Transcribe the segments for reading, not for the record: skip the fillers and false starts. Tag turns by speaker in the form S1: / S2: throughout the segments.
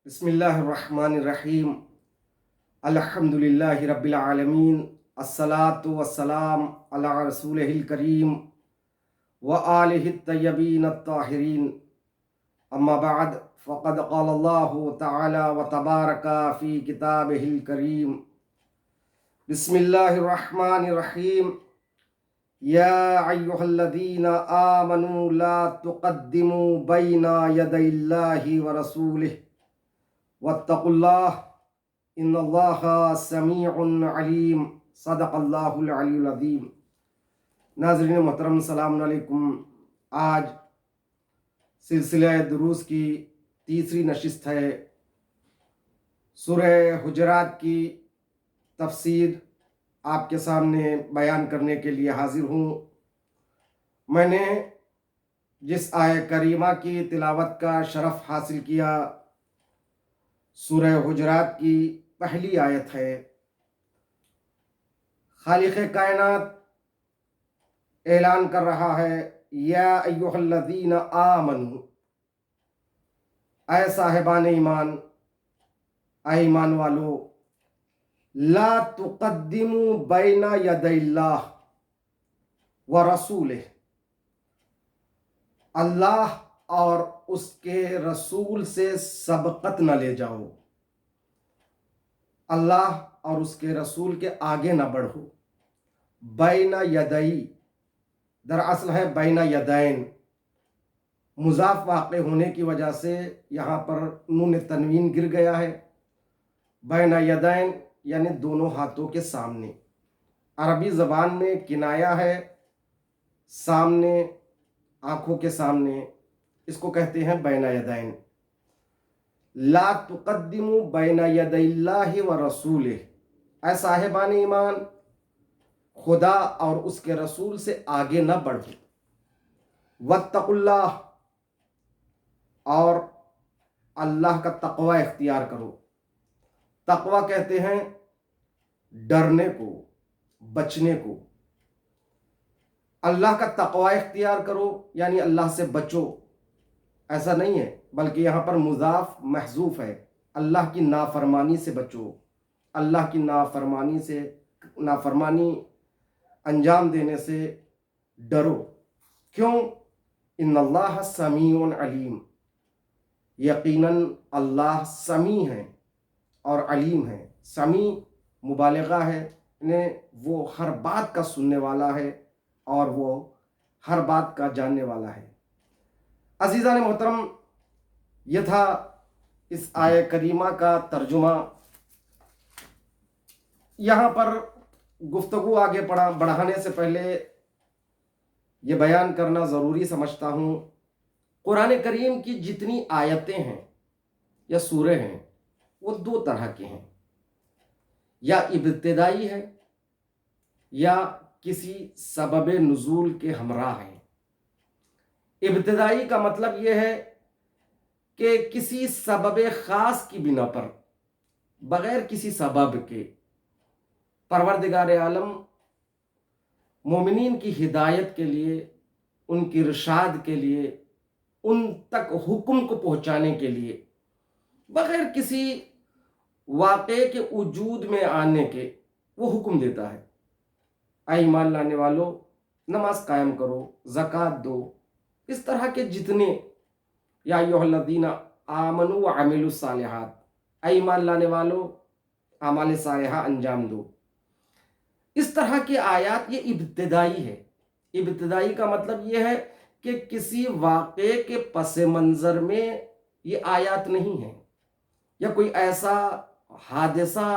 S1: بسم اللہ الرحمن الرحیم الحمدللہ رب العالمین الصلاۃ والسلام علی رسولہ الکریم وآلہ الطیبین الطاہرین اما بعد فقد قال اللہ تعالی وتبارک فی کتابہ الکریم بسم اللہ الرحمن الرحیم یا ایہا الذین آمنوا لا تقدموا بین یدی اللہ ورسولہ واتقوا اللہ ان اللہ سمیع علیم صدق اللہ العلی العظیم۔ ناظرین محترم السلام علیکم۔ آج سلسلہ دروس کی تیسری نشست ہے۔ سورہ حجرات کی تفسیر آپ کے سامنے بیان کرنے کے لیے حاضر ہوں۔ میں نے جس آیہ کریمہ کی تلاوت کا شرف حاصل کیا سورہ حجرات کی پہلی آیت ہے۔ خالق کائنات اعلان کر رہا ہے، یا ایہا الذین آمنوا، اے صاحبان ایمان، اے ایمان والو، لا تقدموا بین یدی اللہ ورسولہ، اللہ اور اس کے رسول سے سبقت نہ لے جاؤ، اللہ اور اس کے رسول کے آگے نہ بڑھو۔ بین یدئی دراصل ہے بین یدین، مضاف واقع ہونے کی وجہ سے یہاں پر نون تنوین گر گیا ہے۔ بین یدین یعنی دونوں ہاتھوں کے سامنے۔ عربی زبان میں کنایا ہے سامنے، آنکھوں کے سامنے، اس کو کہتے ہیں بین یدین۔ لا تقدموا بین یدی اللہ ورسولہ، اے صاحبان ایمان، خدا اور اس کے رسول سے آگے نہ بڑھو۔ واتقوا اللہ، اور اللہ کا تقوی اختیار کرو۔ تقوی کہتے ہیں ڈرنے کو، بچنے کو۔ اللہ کا تقوی اختیار کرو یعنی اللہ سے بچو، ایسا نہیں ہے، بلکہ یہاں پر مضاف محذوف ہے۔ اللہ کی نافرمانی سے بچو، اللہ کی نافرمانی انجام دینے سے ڈرو۔ کیوں؟ ان اللہ سمیع علیم، یقیناً اللہ سمیع ہے اور علیم ہے۔ سمیع مبالغہ ہے، یعنی وہ ہر بات کا سننے والا ہے اور وہ ہر بات کا جاننے والا ہے۔ عزیزان محترم، یہ تھا اس آیہ کریمہ کا ترجمہ۔ یہاں پر گفتگو آگے بڑھانے سے پہلے یہ بیان کرنا ضروری سمجھتا ہوں، قرآن کریم کی جتنی آیتیں ہیں یا سورے ہیں وہ دو طرح کے ہیں، یا ابتدائی ہے یا کسی سبب نزول کے ہمراہ ہیں۔ ابتدائی کا مطلب یہ ہے کہ کسی سبب خاص کی بنا پر، بغیر کسی سبب کے، پروردگار عالم مومنین کی ہدایت کے لیے، ان کی ارشاد کے لیے، ان تک حکم کو پہنچانے کے لیے، بغیر کسی واقعے کے وجود میں آنے کے وہ حکم دیتا ہے۔ اے ایمان لانے والو، نماز قائم کرو، زکوٰۃ دو، اس طرح کے جتنے، یا ایھا الذین آمنوا وعملوا الصالحات، اے ایمان لانے والو اعمال صالحہ انجام دو۔ اس طرح کی آیات یہ ابتدائی ہے۔ ابتدائی کا مطلب یہ ہے کہ کسی واقعے کے پس منظر میں یہ آیات نہیں ہیں، یا کوئی ایسا حادثہ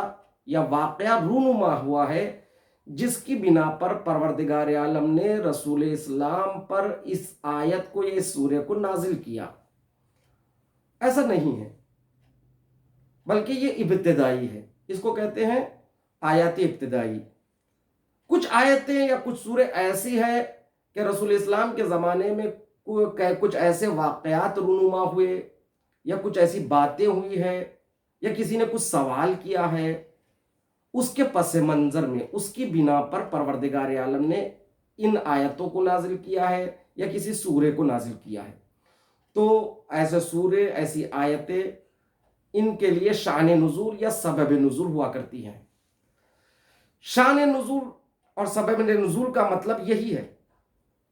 S1: یا واقعہ رونما ہوا ہے جس کی بنا پر پروردگار عالم نے رسول اسلام پر اس آیت کو، اس سورے کو نازل کیا، ایسا نہیں ہے، بلکہ یہ ابتدائی ہے۔ اس کو کہتے ہیں آیات ابتدائی۔ کچھ آیتیں یا کچھ سورے ایسی ہیں کہ رسول اسلام کے زمانے میں کچھ ایسے واقعات رونما ہوئے، یا کچھ ایسی باتیں ہوئی ہیں، یا کسی نے کچھ سوال کیا ہے، اس کے پس منظر میں، اس کی بنا پر پروردگار عالم نے ان آیتوں کو نازل کیا ہے یا کسی سورے کو نازل کیا ہے۔ تو ایسے سورے، ایسی آیتیں ان کے لیے شان نزول یا سبب نزول ہوا کرتی ہیں۔ شان نزول اور سبب نزول کا مطلب یہی ہے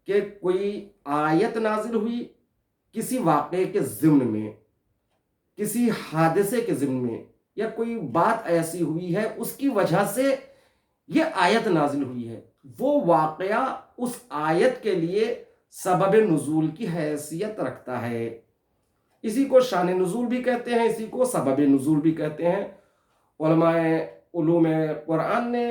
S1: کہ کوئی آیت نازل ہوئی کسی واقعے کے ضمن میں، کسی حادثے کے ضمن میں، یا کوئی بات ایسی ہوئی ہے اس کی وجہ سے یہ آیت نازل ہوئی ہے، وہ واقعہ اس آیت کے لیے سبب نزول کی حیثیت رکھتا ہے۔ اسی کو شان نزول بھی کہتے ہیں، اسی کو سبب نزول بھی کہتے ہیں۔ علماء علوم قرآن نے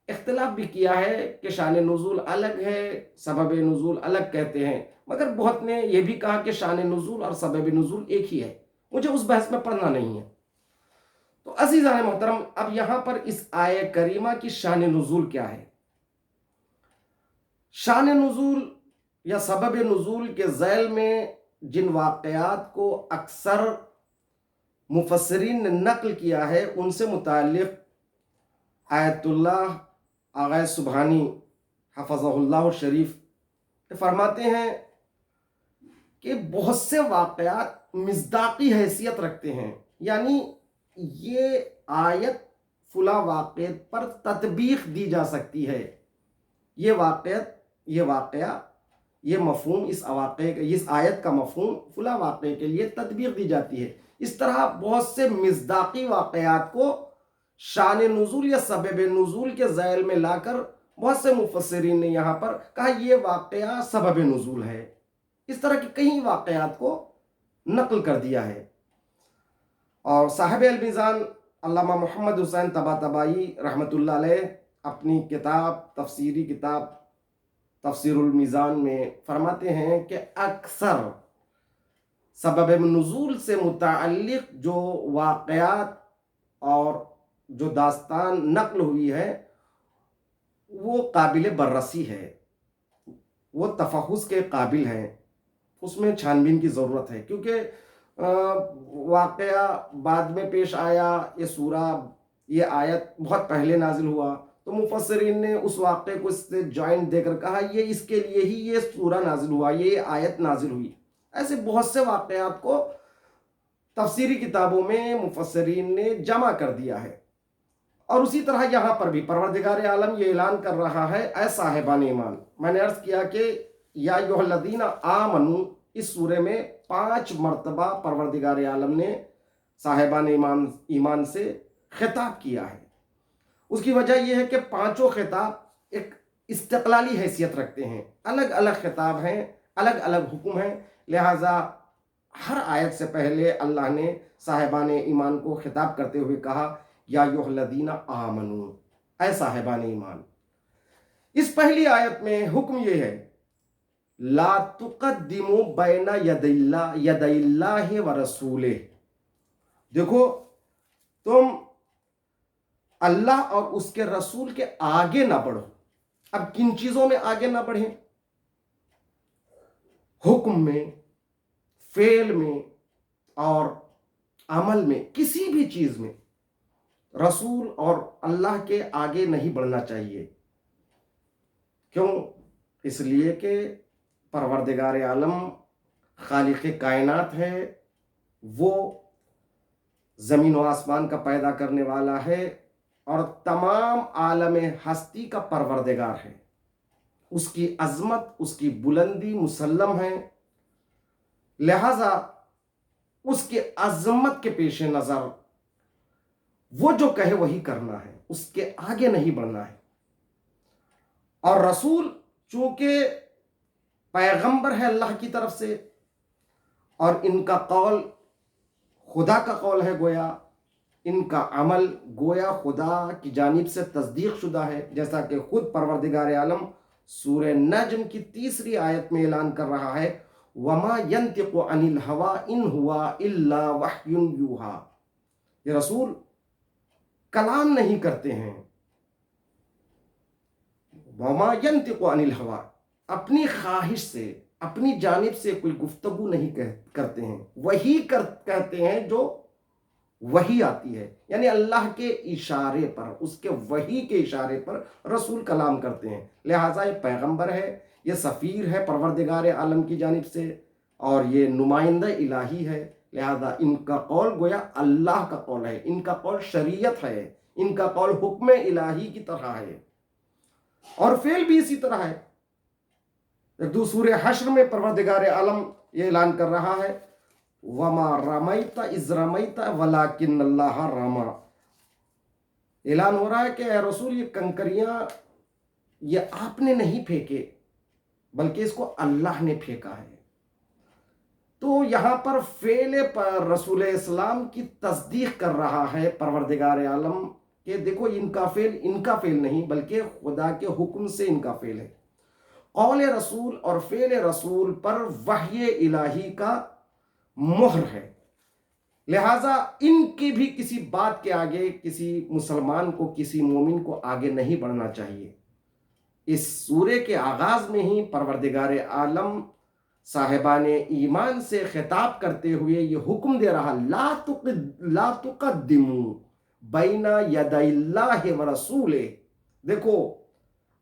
S1: اختلاف بھی کیا ہے کہ شان نزول الگ ہے، سبب نزول الگ کہتے ہیں، مگر بہت نے یہ بھی کہا کہ شان نزول اور سبب نزول ایک ہی ہے۔ مجھے اس بحث میں پڑھنا نہیں ہے۔ تو عزیزان محترم، اب یہاں پر اس آیہ کریمہ کی شان نزول کیا ہے؟ شان نزول یا سبب نزول کے ذیل میں جن واقعات کو اکثر مفسرین نے نقل کیا ہے، ان سے متعلق آیت اللہ آغا سبحانی حفظہ اللہ شریف فرماتے ہیں کہ بہت سے واقعات مصداقی حیثیت رکھتے ہیں، یعنی یہ آیت فلاں واقعے پر تطبیق دی جا سکتی ہے، یہ واقعہ یہ مفہوم اس آیت کا مفہوم فلاں واقعے کے لیے تطبیق دی جاتی ہے۔ اس طرح بہت سے مصداقی واقعات کو شان نزول یا سبب نزول کے ذیل میں لا کر بہت سے مفسرین نے یہاں پر کہا یہ واقعہ سبب نزول ہے۔ اس طرح کی کئی واقعات کو نقل کر دیا ہے۔ اور صاحب المیزان علامہ محمد حسین طباطبائی رحمۃ اللہ علیہ اپنی تفسیری کتاب تفسیر المیزان میں فرماتے ہیں کہ اکثر سبب نزول سے متعلق جو واقعات اور جو داستان نقل ہوئی ہے وہ قابل بررسی ہے، وہ تفحص کے قابل ہے، اس میں چھان بین کی ضرورت ہے، کیونکہ واقعہ بعد میں پیش آیا، یہ سورہ یہ آیت بہت پہلے نازل ہوا، تو مفسرین نے اس واقعے کو اس سے جوائنٹ دے کر کہا یہ اس کے لیے ہی یہ سورہ نازل ہوا، یہ آیت نازل ہوئی۔ ایسے بہت سے واقعات کو تفسیری کتابوں میں مفسرین نے جمع کر دیا ہے۔ اور اسی طرح یہاں پر بھی پروردگار عالم یہ اعلان کر رہا ہے، اے صاحبان ایمان، میں نے عرض کیا کہ یا ایھا الذین آمنو اس سورے میں 5 مرتبہ پروردگار عالم نے صاحبان ایمان سے خطاب کیا ہے۔ اس کی وجہ یہ ہے کہ 5 خطاب ایک استقلالی حیثیت رکھتے ہیں، الگ الگ خطاب ہیں، الگ الگ حکم ہیں، لہٰذا ہر آیت سے پہلے اللہ نے صاحبان ایمان کو خطاب کرتے ہوئے کہا یا ایھا الذین آمنو، اے صاحبان ایمان۔ اس پہلی آیت میں حکم یہ ہے لا تقدموا بین یدی اللہ ورسولہ، دیکھو تم اللہ اور اس کے رسول کے آگے نہ بڑھو۔ اب کن چیزوں میں آگے نہ بڑھیں؟ حکم میں، فعل میں اور عمل میں، کسی بھی چیز میں رسول اور اللہ کے آگے نہیں بڑھنا چاہیے۔ کیوں؟ اس لیے کہ پروردگار عالم خالق کائنات ہے، وہ زمین و آسمان کا پیدا کرنے والا ہے اور تمام عالم ہستی کا پروردگار ہے۔ اس کی عظمت، اس کی بلندی مسلم ہے، لہذا اس کی عظمت کے پیش نظر وہ جو کہے وہی کرنا ہے، اس کے آگے نہیں بڑھنا ہے۔ اور رسول چونکہ پیغمبر ہے اللہ کی طرف سے، اور ان کا قول خدا کا قول ہے، گویا ان کا عمل گویا خدا کی جانب سے تصدیق شدہ ہے، جیسا کہ خود پروردگار عالم سورہ نجم کی 3 آیت میں اعلان کر رہا ہے وَمَا يَنْتِقُ عَنِ الْهَوَىٰ إِنْ هُوَ إِلَّا وَحْيٌ يُوحَىٰ، یہ رسول کلام نہیں کرتے ہیں۔ وَمَا يَنْتِقُ عَنِ الْهَوَىٰ، اپنی خواہش سے، اپنی جانب سے کوئی گفتگو نہیں کرتے ہیں، وہی کہتے ہیں جو وحی آتی ہے، یعنی اللہ کے اشارے پر، اس کے وحی کے اشارے پر رسول کلام کرتے ہیں۔ لہٰذا یہ پیغمبر ہے، یہ سفیر ہے پروردگار عالم کی جانب سے، اور یہ نمائندہ الہی ہے، لہذا ان کا قول گویا اللہ کا قول ہے، ان کا قول شریعت ہے، ان کا قول حکم الہی کی طرح ہے، اور فعل بھی اسی طرح ہے۔ سورہ حشر میں پروردگار عالم یہ اعلان کر رہا ہے وَمَا رَمَيْتَ إِذْ رَمَيْتَ وَلَكِنَّ اللَّهَ رَمَى۔ اعلان ہو رہا ہے کہ اے رسول، یہ کنکریاں یہ آپ نے نہیں پھینکے بلکہ اس کو اللہ نے پھینکا ہے۔ تو یہاں پر فعل پر رسول اسلام کی تصدیق کر رہا ہے پروردگار عالم کہ دیکھو ان کا فعل نہیں بلکہ خدا کے حکم سے ان کا فعل ہے۔ قول رسول اور فعل رسول پر وحی الہی کا مہر ہے، لہٰذا ان کی بھی کسی بات کے آگے کسی مسلمان کو، کسی مومن کو آگے نہیں بڑھنا چاہیے۔ اس سورے کے آغاز میں ہی پروردگار عالم صاحبان ایمان سے خطاب کرتے ہوئے یہ حکم دے رہا لا تقدموا بین یدی اللہ ورسولہ، دیکھو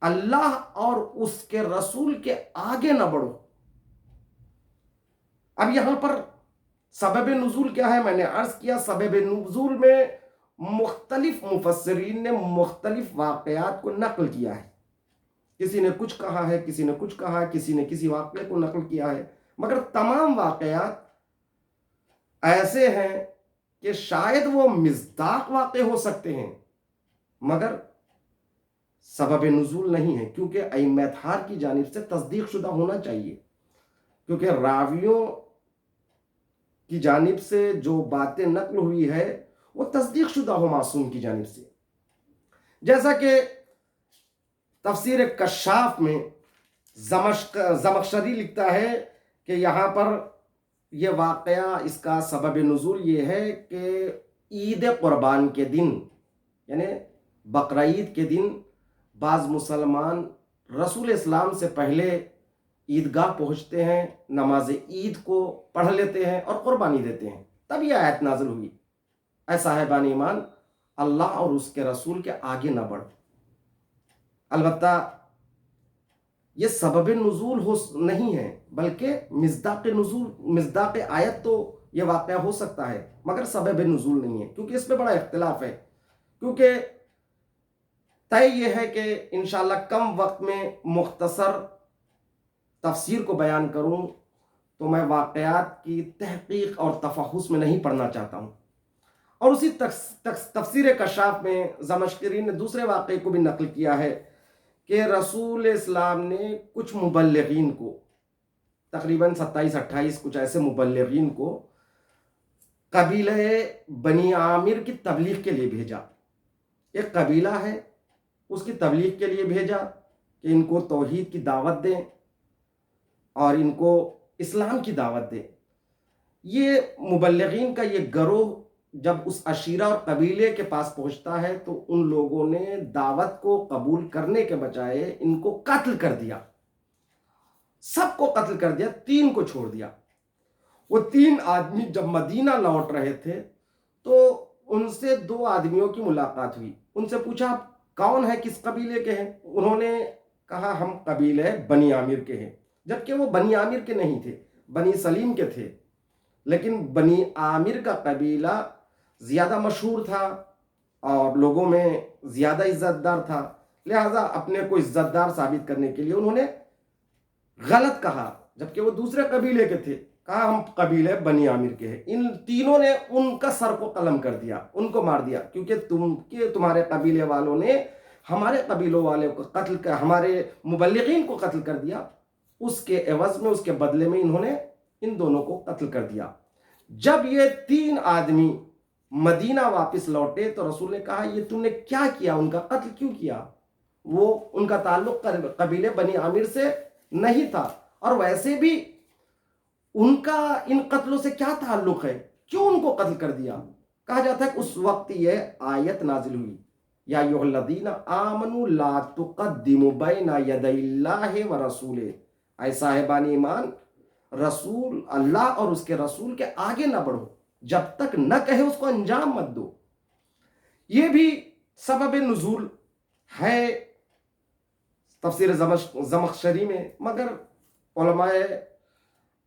S1: اللہ اور اس کے رسول کے آگے نہ بڑھو۔ اب یہاں پر سبب نزول کیا ہے؟ میں نے عرض کیا سبب نزول میں مختلف مفسرین نے مختلف واقعات کو نقل کیا ہے، کسی نے کچھ کہا ہے، کسی نے کچھ کہا ہے، کسی نے کسی واقعے کو نقل کیا ہے، مگر تمام واقعات ایسے ہیں کہ شاید وہ مصداق واقع ہو سکتے ہیں مگر سبب نزول نہیں ہے، کیونکہ ائمہ اطہار کی جانب سے تصدیق شدہ ہونا چاہیے، کیونکہ راویوں کی جانب سے جو باتیں نقل ہوئی ہے وہ تصدیق شدہ ہو معصوم کی جانب سے۔ جیسا کہ تفسیر کشاف میں زمخشری لکھتا ہے کہ یہاں پر یہ واقعہ، اس کا سبب نزول یہ ہے کہ عید قربان کے دن، یعنی بقرعید کے دن، بعض مسلمان رسول اسلام سے پہلے عیدگاہ پہنچتے ہیں، نماز عید کو پڑھ لیتے ہیں اور قربانی دیتے ہیں، تب یہ آیت نازل ہوئی اے صاحبان ایمان، اللہ اور اس کے رسول کے آگے نہ بڑھ۔ البتہ یہ سبب نزول نہیں ہے بلکہ مصداق آیت تو یہ واقعہ ہو سکتا ہے مگر سبب نزول نہیں ہے، کیونکہ اس میں بڑا اختلاف ہے۔ کیونکہ طے یہ ہے کہ انشاءاللہ کم وقت میں مختصر تفسیر کو بیان کروں تو میں واقعات کی تحقیق اور تفحص میں نہیں پڑھنا چاہتا ہوں۔ اور اسی تفسیر کشاف میں زمخشری نے دوسرے واقعے کو بھی نقل کیا ہے کہ رسول اسلام نے کچھ مبلغین کو، تقریباً 27-28 کچھ ایسے مبلغین کو قبیلہ بنی عامر کی تبلیغ کے لیے بھیجا۔ ایک قبیلہ ہے، اس کی تبلیغ کے لیے بھیجا کہ ان کو توحید کی دعوت دیں اور ان کو اسلام کی دعوت دیں۔ یہ مبلغین کا یہ گروہ جب اس عشیرہ اور قبیلے کے پاس پہنچتا ہے تو ان لوگوں نے دعوت کو قبول کرنے کے بجائے ان کو قتل کر دیا، سب کو قتل کر دیا، 3 کو چھوڑ دیا۔ وہ 3 آدمی جب مدینہ لوٹ رہے تھے تو ان سے 2 آدمیوں کی ملاقات ہوئی، ان سے پوچھا آپ کون ہے، کس قبیلے کے ہیں؟ انہوں نے کہا ہم قبیلے بنی عامر کے ہیں، جبکہ وہ بنی عامر کے نہیں تھے، بنی سلیم کے تھے، لیکن بنی عامر کا قبیلہ زیادہ مشہور تھا اور لوگوں میں زیادہ عزت دار تھا، لہذا اپنے کو عزت دار ثابت کرنے کے لیے انہوں نے غلط کہا، جبکہ وہ دوسرے قبیلے کے تھے، کہا ہم قبیلے بنی عامر کے ہیں۔ ان تینوں نے ان کا سر کو قلم کر دیا، ان کو مار دیا، کیونکہ تمہارے قبیلے والوں نے ہمارے قبیلوں والے کو قتل کر، ہمارے مبلغین کو قتل کر دیا، اس کے عوض میں، اس کے بدلے میں انہوں نے ان دونوں کو قتل کر دیا۔ جب یہ 3 آدمی مدینہ واپس لوٹے تو رسول نے کہا یہ تم نے کیا کیا، ان کا قتل کیوں کیا؟ وہ ان کا تعلق قبیلے بنی عامر سے نہیں تھا، اور ویسے بھی ان کا ان قتلوں سے کیا تعلق ہے، کیوں ان کو قتل کر دیا؟ کہا جاتا ہے کہ اس وقت یہ آیت نازل ہوئی یا ایھا الذین آمنوا لا تقدموا بین یدی اللہ ورسولہ، اے صاحبان ایمان، رسول اللہ اور اس کے رسول کے آگے نہ بڑھو، جب تک نہ کہے اس کو انجام مت دو۔ یہ بھی سبب نزول ہے تفسیر زمخشری میں، مگر علماء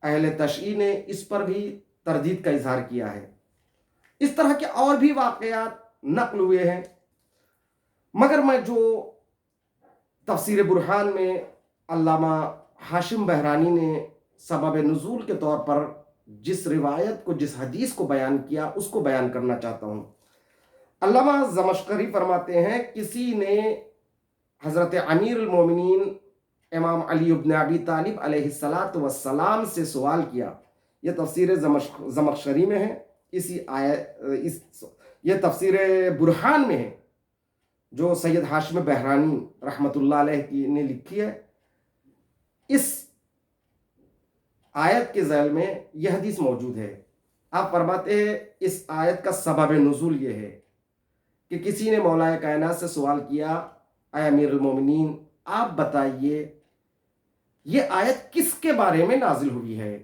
S1: اہل تشیع نے اس پر بھی تردید کا اظہار کیا ہے۔ اس طرح کے اور بھی واقعات نقل ہوئے ہیں، مگر میں جو تفسیر برہان میں علامہ ہاشم بہرانی نے سبب نزول کے طور پر جس روایت کو، جس حدیث کو بیان کیا، اس کو بیان کرنا چاہتا ہوں۔ علامہ زمخشری فرماتے ہیں، کسی نے حضرت امیر المومنین امام علی بن ابی طالب علیہ السلام سے سوال کیا۔ یہ تفسیر زمخشری میں ہے، یہ تفسیر برہان میں ہے جو سید ہاشم بہرانی رحمۃ اللہ علیہ نے لکھی ہے۔ اس آیت کے ذیل میں یہ حدیث موجود ہے۔ آپ فرماتے ہیں اس آیت کا سبب نزول یہ ہے کہ کسی نے مولا کائنات سے سوال کیا، اے امیر المومنین آپ بتائیے یہ آیت کس کے بارے میں نازل ہوئی ہے؟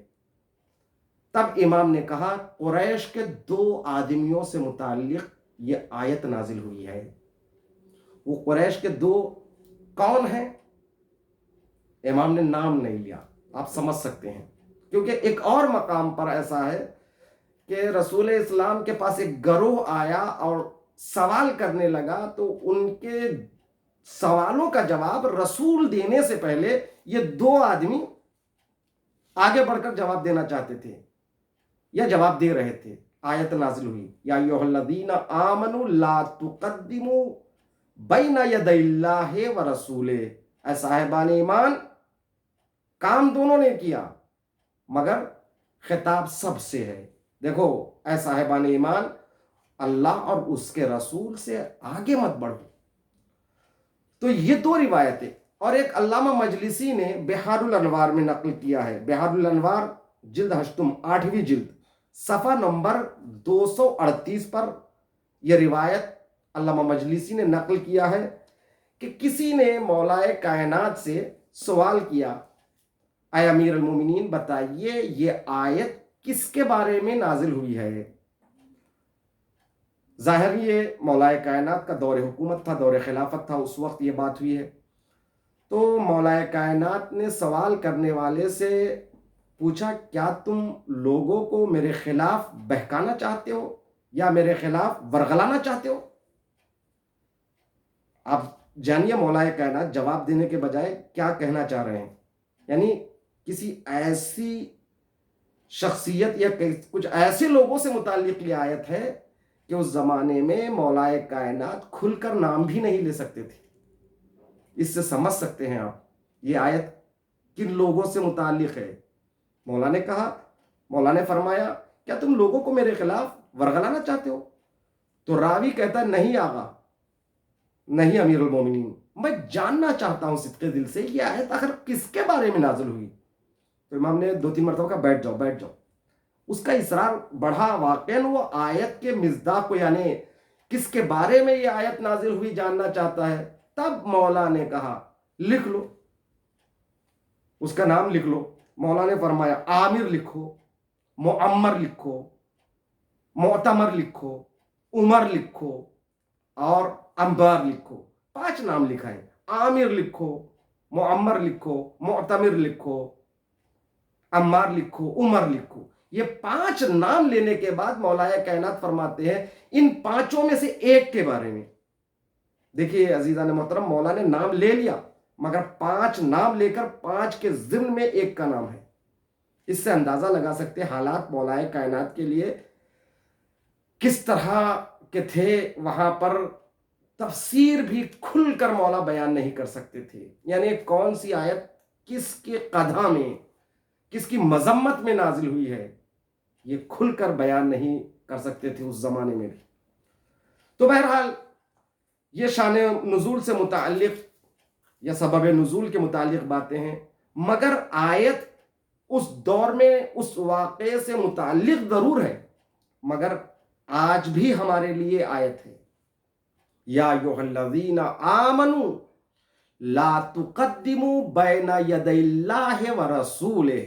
S1: تب امام نے کہا، قریش کے 2 آدمیوں سے متعلق یہ آیت نازل ہوئی ہے۔ وہ قریش کے 2 کون ہیں؟ امام نے نام نہیں لیا، آپ سمجھ سکتے ہیں، کیونکہ ایک اور مقام پر ایسا ہے کہ رسول اسلام کے پاس ایک گروہ آیا اور سوال کرنے لگا، تو ان کے سوالوں کا جواب رسول دینے سے پہلے یہ 2 آدمی آگے بڑھ کر جواب دینا چاہتے تھے یا جواب دے رہے تھے۔ آیت نازل ہوئی، یا ایھا الذین آمنوا لا تقدموا بین یدی اللہ ورسولہ، اے صاحبان ایمان، کام دونوں نے کیا مگر خطاب سب سے ہے۔ دیکھو اے صاحبان ایمان، اللہ اور اس کے رسول سے آگے مت بڑھو۔ تو یہ 2 روایتیں، اور ایک علامہ مجلسی نے بحار الانوار میں نقل کیا ہے۔ بحار الانوار جلد 8ویں جلد صفحہ نمبر 238 پر یہ روایت علامہ مجلسی نے نقل کیا ہے کہ کسی نے مولا کائنات سے سوال کیا، اے امیر المومنین بتائیے یہ آیت کس کے بارے میں نازل ہوئی ہے؟ ظاہر یہ مولا کائنات کا دور حکومت تھا، دور خلافت تھا، اس وقت یہ بات ہوئی ہے۔ تو مولا کائنات نے سوال کرنے والے سے پوچھا، کیا تم لوگوں کو میرے خلاف بہکانا چاہتے ہو یا میرے خلاف ورغلانا چاہتے ہو؟ آپ جانیے مولا کائنات جواب دینے کے بجائے کیا کہنا چاہ رہے ہیں۔ یعنی کسی ایسی شخصیت یا کچھ ایسے لوگوں سے متعلق یہ آیت ہے کہ اس زمانے میں مولا کائنات کھل کر نام بھی نہیں لے سکتے تھے۔ اس سے سمجھ سکتے ہیں آپ یہ آیت کن لوگوں سے متعلق ہے۔ مولا نے کہا، مولا نے فرمایا، کیا تم لوگوں کو میرے خلاف ورغلانا چاہتے ہو؟ تو راوی کہتا، نہیں آقا، نہیں امیر المومنین، میں جاننا چاہتا ہوں صدقے دل سے یہ آیت آخر کس کے بارے میں نازل ہوئی؟ تو امام نے 2-3 مرتبہ کہا، بیٹھ جاؤ بیٹھ جاؤ۔ اس کا اصرار بڑھا، واقعاً وہ آیت کے مصداق کو، یعنی کس کے بارے میں یہ آیت نازل ہوئی جاننا چاہتا ہے۔ تب مولا نے کہا، لکھ لو، اس کا نام لکھ لو۔ مولا نے فرمایا، عامر لکھو، معمر لکھو، معتمر لکھو، عمر لکھو اور انبار لکھو۔ 5 نام لکھا ہے۔ عامر لکھو، معمر لکھو، معتمر لکھو، عمار لکھو، عمر لکھو۔ یہ 5 نام لینے کے بعد مولا کائنات فرماتے ہیں ان 5 میں سے ایک کے بارے میں۔ دیکھیے عزیزان محترم، مولا نے نام لے لیا مگر 5 نام لے کر 5 کے ضمن میں ایک کا نام ہے۔ اس سے اندازہ لگا سکتے ہیں حالات مولا کائنات کے لیے کس طرح کے تھے۔ وہاں پر تفسیر بھی کھل کر مولا بیان نہیں کر سکتے تھے، یعنی کون سی آیت کس کے قدح میں، کس کی مذمت میں نازل ہوئی ہے، یہ کھل کر بیان نہیں کر سکتے تھے اس زمانے میں بھی۔ تو بہرحال یہ شان نزول سے متعلق یا سبب نزول کے متعلق باتیں ہیں، مگر آیت اس دور میں اس واقعے سے متعلق ضرور ہے، مگر آج بھی ہمارے لیے آیت ہے۔ یا ایھا الذین آمنوا لا تقدموا بین یدی اللہ ورسولہ،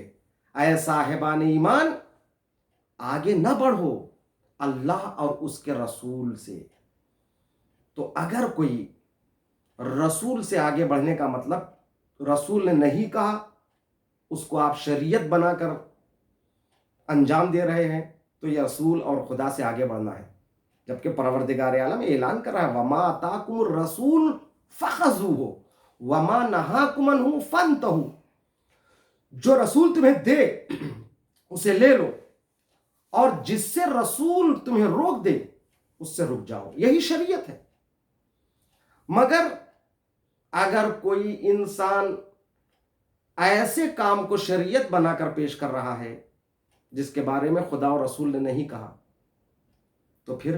S1: اے صاحبان ایمان آگے نہ بڑھو اللہ اور اس کے رسول سے۔ تو اگر کوئی رسول سے آگے بڑھنے کا مطلب رسول نے نہیں کہا، اس کو آپ شریعت بنا کر انجام دے رہے ہیں، تو یہ رسول اور خدا سے آگے بڑھنا ہے، جبکہ پروردگار عالم اعلان کر رہا ہے وما آتاکم الرسول فخذوہ وما نہاکم عنہ فانتہوا، جو رسول تمہیں دے اسے لے لو، اور جس سے رسول تمہیں روک دے اس سے رک جاؤ، یہی شریعت ہے۔ مگر اگر کوئی انسان ایسے کام کو شریعت بنا کر پیش کر رہا ہے جس کے بارے میں خدا اور رسول نے نہیں کہا، تو پھر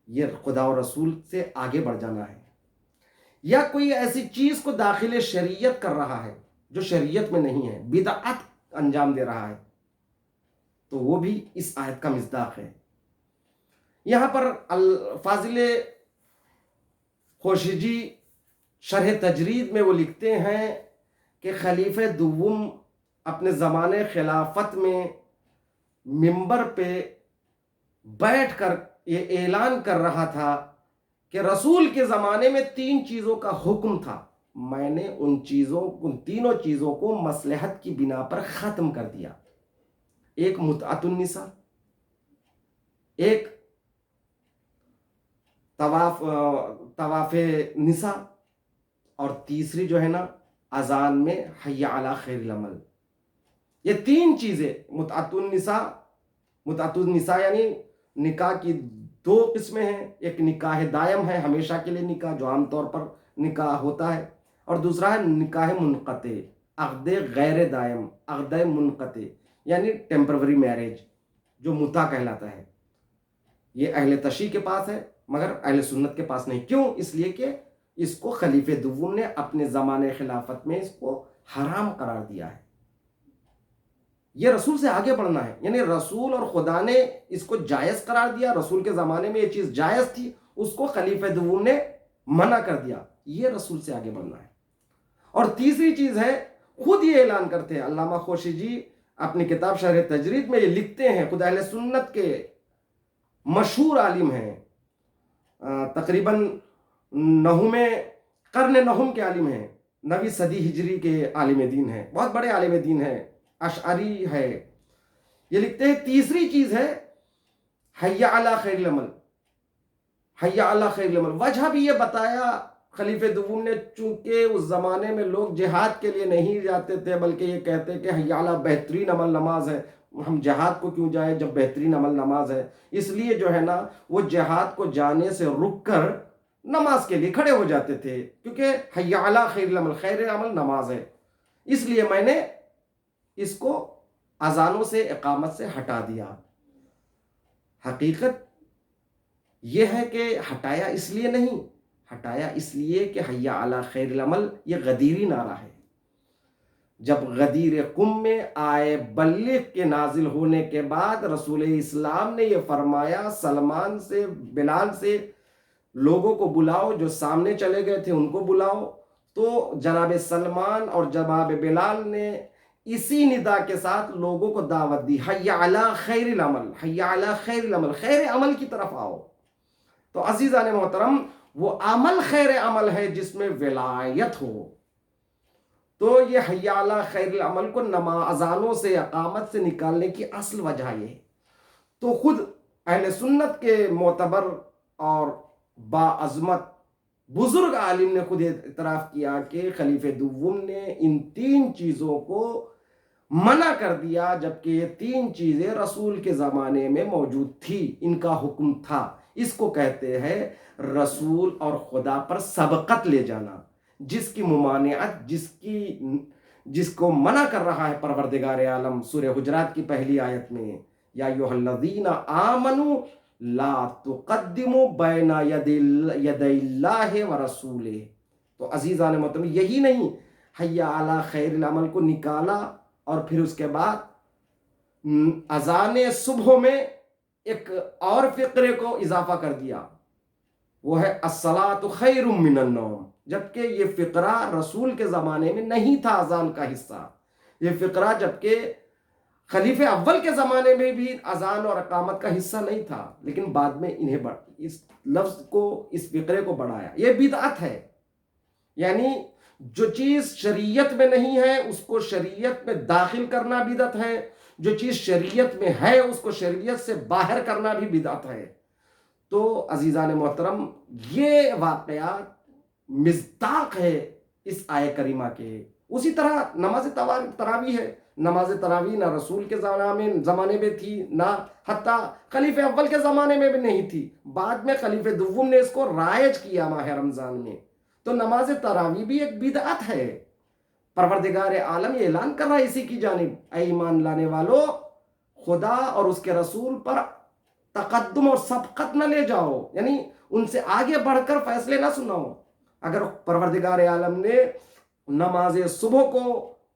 S1: یہ خدا اور رسول سے آگے بڑھ جانا ہے۔ یا کوئی ایسی چیز کو داخل شریعت کر رہا ہے جو شریعت میں نہیں ہے، بدعت انجام دے رہا ہے، تو وہ بھی اس آیت کا مصداق ہے۔ یہاں پر فاضل خوشیجی شرح تجرید میں وہ لکھتے ہیں کہ خلیفہ دوم اپنے زمانے خلافت میں منبر پہ بیٹھ کر یہ اعلان کر رہا تھا کہ رسول کے زمانے میں 3 چیزوں کا حکم تھا، میں نے ان تینوں چیزوں کو مصلحت کی بنا پر ختم کر دیا۔ ایک متعۃ النساء، ایک طواف نساء، اور تیسری جو ہے نا اذان میں حی علی خیر العمل۔ یہ 3 چیزیں متعۃ النساء یعنی نکاح کی 2 قسمیں ہیں، ایک نکاح دائم ہے، ہمیشہ کے لیے نکاح جو عام طور پر نکاح ہوتا ہے، اور دوسرا ہے نکاح منقطع، عقد غیر دائم، عقد منقطع یعنی ٹیمپروری میرج جو متع کہلاتا ہے۔ یہ اہل تشیع کے پاس ہے مگر اہل سنت کے پاس نہیں۔ کیوں؟ اس لیے کہ اس کو خلیفہ دوم نے اپنے زمانے خلافت میں اس کو حرام قرار دیا ہے۔ یہ رسول سے آگے بڑھنا ہے، یعنی رسول اور خدا نے اس کو جائز قرار دیا، رسول کے زمانے میں یہ چیز جائز تھی، اس کو خلیفہ دوم نے منع کر دیا، یہ رسول سے آگے بڑھنا ہے۔ اور تیسری چیز ہے، خود یہ اعلان کرتے ہیں علامہ خوشیجی اپنی کتاب شرح تجرید میں یہ لکھتے ہیں، خود اہل سنت کے مشہور عالم ہیں، تقریباً 9ویں قرن 9 کے عالم ہیں، 9ویں صدی ہجری کے عالم دین ہیں، بہت بڑے عالم دین ہیں، اشعری ہے۔ یہ لکھتے ہیں تیسری چیز ہے حی علی خیر العمل، حی علی خیر العمل۔ وجہ بھی یہ بتایا خلیفہ دوم نے، چونکہ اس زمانے میں لوگ جہاد کے لیے نہیں جاتے تھے بلکہ یہ کہتے کہ حی علی بہترین عمل نماز ہے، ہم جہاد کو کیوں جائیں جب بہترین عمل نماز ہے، اس لیے جو ہے نا وہ جہاد کو جانے سے رک کر نماز کے لیے کھڑے ہو جاتے تھے، کیونکہ حی علی خیر العمل، خیر عمل نماز ہے، اس لیے میں نے اس کو اذانوں سے اقامت سے ہٹا دیا۔ حقیقت یہ ہے کہ ہٹایا اس لیے نہیں، ہٹایا اس لیے کہ حی علی خیر العمل یہ غدیری نعرہ ہے۔ جب غدیر قم میں آئے بلغ کے نازل ہونے کے بعد رسول اسلام نے یہ فرمایا سلمان سے، بلال سے لوگوں کو بلاؤ، جو سامنے چلے گئے تھے ان کو بلاؤ، تو جناب سلمان اور جناب بلال نے اسی ندا کے ساتھ لوگوں کو دعوت دی، حی علی خیر العمل، حی علی خیر العمل، خیر عمل کی طرف آؤ۔ تو عزیزان محترم، وہ عمل خیر عمل ہے جس میں ولایت ہو، تو یہ حی علی خیر العمل کو اذانوں سے، اقامت سے نکالنے کی اصل وجہ یہ ہے۔ تو خود اہل سنت کے معتبر اور باعظمت بزرگ عالم نے خود اعتراف کیا کہ خلیفہ دوم نے ان 3 چیزوں کو منع کر دیا، جبکہ یہ 3 چیزیں رسول کے زمانے میں موجود تھی، ان کا حکم تھا۔ اس کو کہتے ہیں رسول اور خدا پر سبقت لے جانا، جس کی ممانعت، جس کو منع کر رہا ہے پروردگار عالم سورہ حجرات کی پہلی آیت میں، یا ایھا الذین آمنوا لا تقدموا بین یدی اللہ ورسولہ۔ تو عزیزان محترم، یہی نہیں حی علی خیر العمل کو نکالا اور پھر اس کے بعد اذان صبح میں ایک اور فقرے کو اضافہ کر دیا، وہ ہے الصلاۃ خیر من النوم، جبکہ یہ فقرہ رسول کے زمانے میں نہیں تھا اذان کا حصہ۔ یہ فقرہ جبکہ خلیفہ اول کے زمانے میں بھی اذان اور اقامت کا حصہ نہیں تھا، لیکن بعد میں انہیں اس لفظ کو، اس فقرے کو بڑھایا۔ یہ بدعت ہے، یعنی جو چیز شریعت میں نہیں ہے اس کو شریعت میں داخل کرنا بدعت ہے، جو چیز شریعت میں ہے اس کو شریعت سے باہر کرنا بھی بدعت ہے۔ تو عزیزان محترم، یہ واقعات مصداق ہے اس آیہ کریمہ کے۔ اسی طرح نماز تراویح ہے۔ نماز تراویح نہ رسول کے زمانے میں تھی، نہ حتیٰ خلیفہ اول کے زمانے میں بھی نہیں تھی، بعد میں خلیفہ دوم نے اس کو رائج کیا ماہ رمضان میں۔ تو نماز تراویح بھی ایک بدعت ہے۔ پروردگار عالم یہ اعلان کر رہا ہے اسی کی جانب، اے ایمان لانے والو، خدا اور اس کے رسول پر تقدم اور سبقت نہ لے جاؤ، یعنی ان سے آگے بڑھ کر فیصلے نہ سناؤ۔ اگر پروردگار عالم نے نماز صبح کو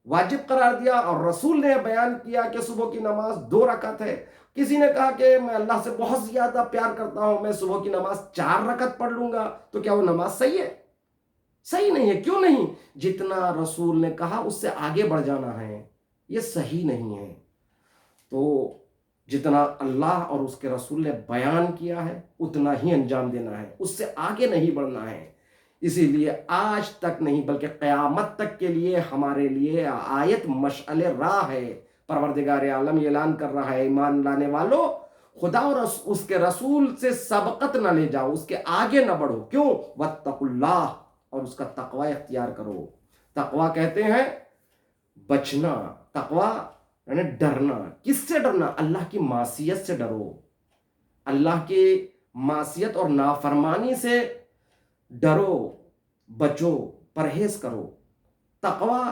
S1: واجب قرار دیا اور رسول نے بیان کیا کہ صبح کی نماز 2 رکعت ہے، کسی نے کہا کہ میں اللہ سے بہت زیادہ پیار کرتا ہوں، میں صبح کی نماز 4 رکعت پڑھ لوں گا، تو کیا وہ نماز صحیح ہے؟ صحیح نہیں ہے۔ کیوں نہیں؟ جتنا رسول نے کہا اس سے آگے بڑھ جانا ہے، یہ صحیح نہیں ہے۔ تو جتنا اللہ اور اس کے رسول نے بیان کیا ہے اتنا ہی انجام دینا ہے، اس سے آگے نہیں بڑھنا ہے۔ اسی لیے آج تک نہیں بلکہ قیامت تک کے لیے ہمارے لیے آیت مشعل راہ ہے۔ پروردگار عالم یہ اعلان کر رہا ہے، ایمان لانے والو، خدا اور اس کے رسول سے سبقت نہ لے جاؤ، اس کے آگے نہ بڑھو۔ کیوں؟ واتقوا اللہ، اور اس کا تقوی اختیار کرو۔ تقوی کہتے ہیں بچنا، تقوی یعنی ڈرنا۔ کس سے ڈرنا؟ اللہ کی معصیت سے ڈرو، اللہ کی معصیت اور نافرمانی سے ڈرو، بچو، پرہیز کرو۔ تقوی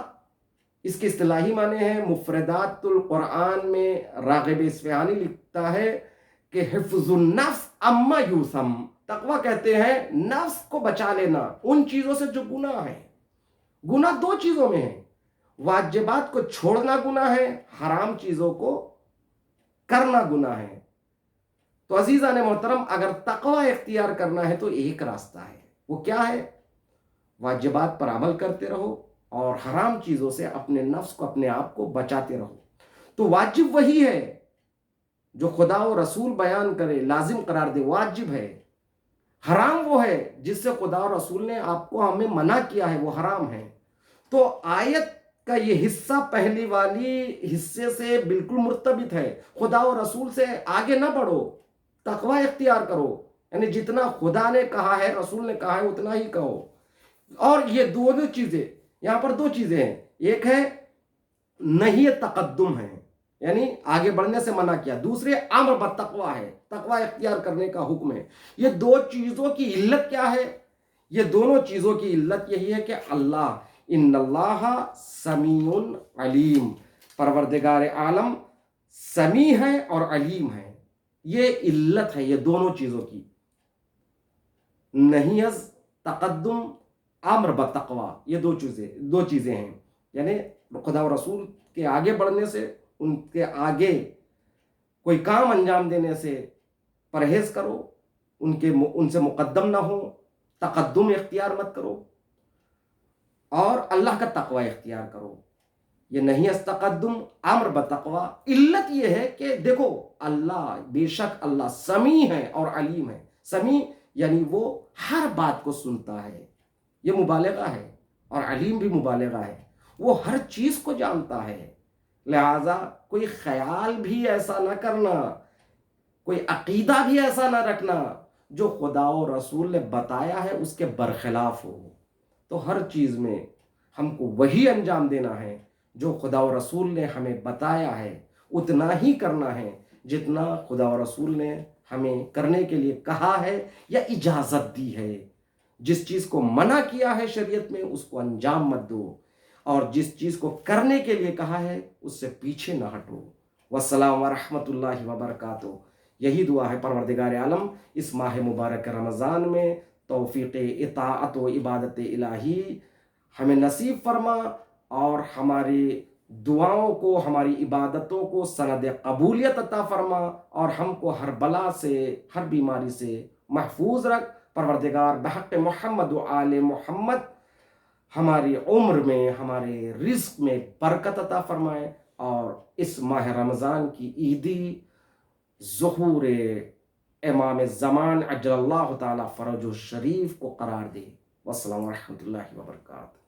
S1: اس کے اصطلاحی معنی ہے، مفردات القرآن میں راغب اصفہانی لکھتا ہے کہ حفظ النفس اما یوسم۔ تقوی کہتے ہیں نفس کو بچا لینا ان چیزوں سے جو گناہ ہے۔ گناہ 2 چیزوں میں ہے، واجبات کو چھوڑنا گناہ ہے، حرام چیزوں کو کرنا گناہ ہے۔ تو عزیزان محترم، اگر تقوی اختیار کرنا ہے تو ایک راستہ ہے، وہ کیا ہے؟ واجبات پر عمل کرتے رہو اور حرام چیزوں سے اپنے نفس کو، اپنے آپ کو بچاتے رہو۔ تو واجب وہی ہے جو خدا و رسول بیان کرے، لازم قرار دے، واجب ہے۔ حرام وہ ہے جس سے خدا و رسول نے آپ کو ہمیں منع کیا ہے، وہ حرام ہے۔ تو آیت کا یہ حصہ پہلی والی حصے سے بالکل مرتبط ہے۔ خدا و رسول سے آگے نہ بڑھو، تقوی اختیار کرو، یعنی جتنا خدا نے کہا ہے، رسول نے کہا ہے، اتنا ہی کہو۔ اور یہ دونوں چیزیں، یہاں پر 2 چیزیں ہیں، ایک ہے نہی تقدم ہے، یعنی آگے بڑھنے سے منع کیا، دوسرے امر بالتقوی ہے، تقوی اختیار کرنے کا حکم ہے۔ یہ 2 چیزوں کی علت کیا ہے؟ یہ دونوں چیزوں کی علت یہی ہے کہ اللہ، ان اللہ سمیع علیم، پروردگار عالم سمیع ہے اور علیم ہے۔ یہ علت ہے یہ دونوں چیزوں کی، نہی از تقدم، امر بتقوی، یہ 2 چیزیں ہیں، یعنی خدا و رسول کے آگے بڑھنے سے، ان کے آگے کوئی کام انجام دینے سے پرہیز کرو، ان سے مقدم نہ ہو، تقدم اختیار مت کرو، اور اللہ کا تقوی اختیار کرو۔ یہ نہیں از تقدم، امر بتقوی۔ علت یہ ہے کہ دیکھو، اللہ، بے شک اللہ سمیع ہے اور علیم ہے۔ سمیع یعنی وہ ہر بات کو سنتا ہے، یہ مبالغہ ہے، اور علیم بھی مبالغہ ہے، وہ ہر چیز کو جانتا ہے۔ لہذا کوئی خیال بھی ایسا نہ کرنا، کوئی عقیدہ بھی ایسا نہ رکھنا جو خدا و رسول نے بتایا ہے اس کے برخلاف ہو۔ تو ہر چیز میں ہم کو وہی انجام دینا ہے جو خدا و رسول نے ہمیں بتایا ہے، اتنا ہی کرنا ہے جتنا خدا و رسول نے ہمیں کرنے کے لیے کہا ہے یا اجازت دی ہے۔ جس چیز کو منع کیا ہے شریعت میں اس کو انجام مت دو، اور جس چیز کو کرنے کے لیے کہا ہے اس سے پیچھے نہ ہٹو۔ والسلام ورحمۃ اللہ وبرکاتہ۔ یہی دعا ہے پروردگار عالم اس ماہ مبارک رمضان میں توفیق اطاعت و عبادت الہی ہمیں نصیب فرما، اور ہماری دعاؤں کو، ہماری عبادتوں کو سند قبولیت عطا فرما، اور ہم کو ہر بلا سے، ہر بیماری سے محفوظ رکھ۔ پروردگار بحق محمد و آل محمد ہماری عمر میں، ہمارے رزق میں برکت عطا فرمائے، اور اس ماہ رمضان کی عیدی ظہور امام زمان عجل اللہ تعالی فرجہ شریف کو قرار دے۔ والسلام ورحمۃ اللہ وبرکاتہ۔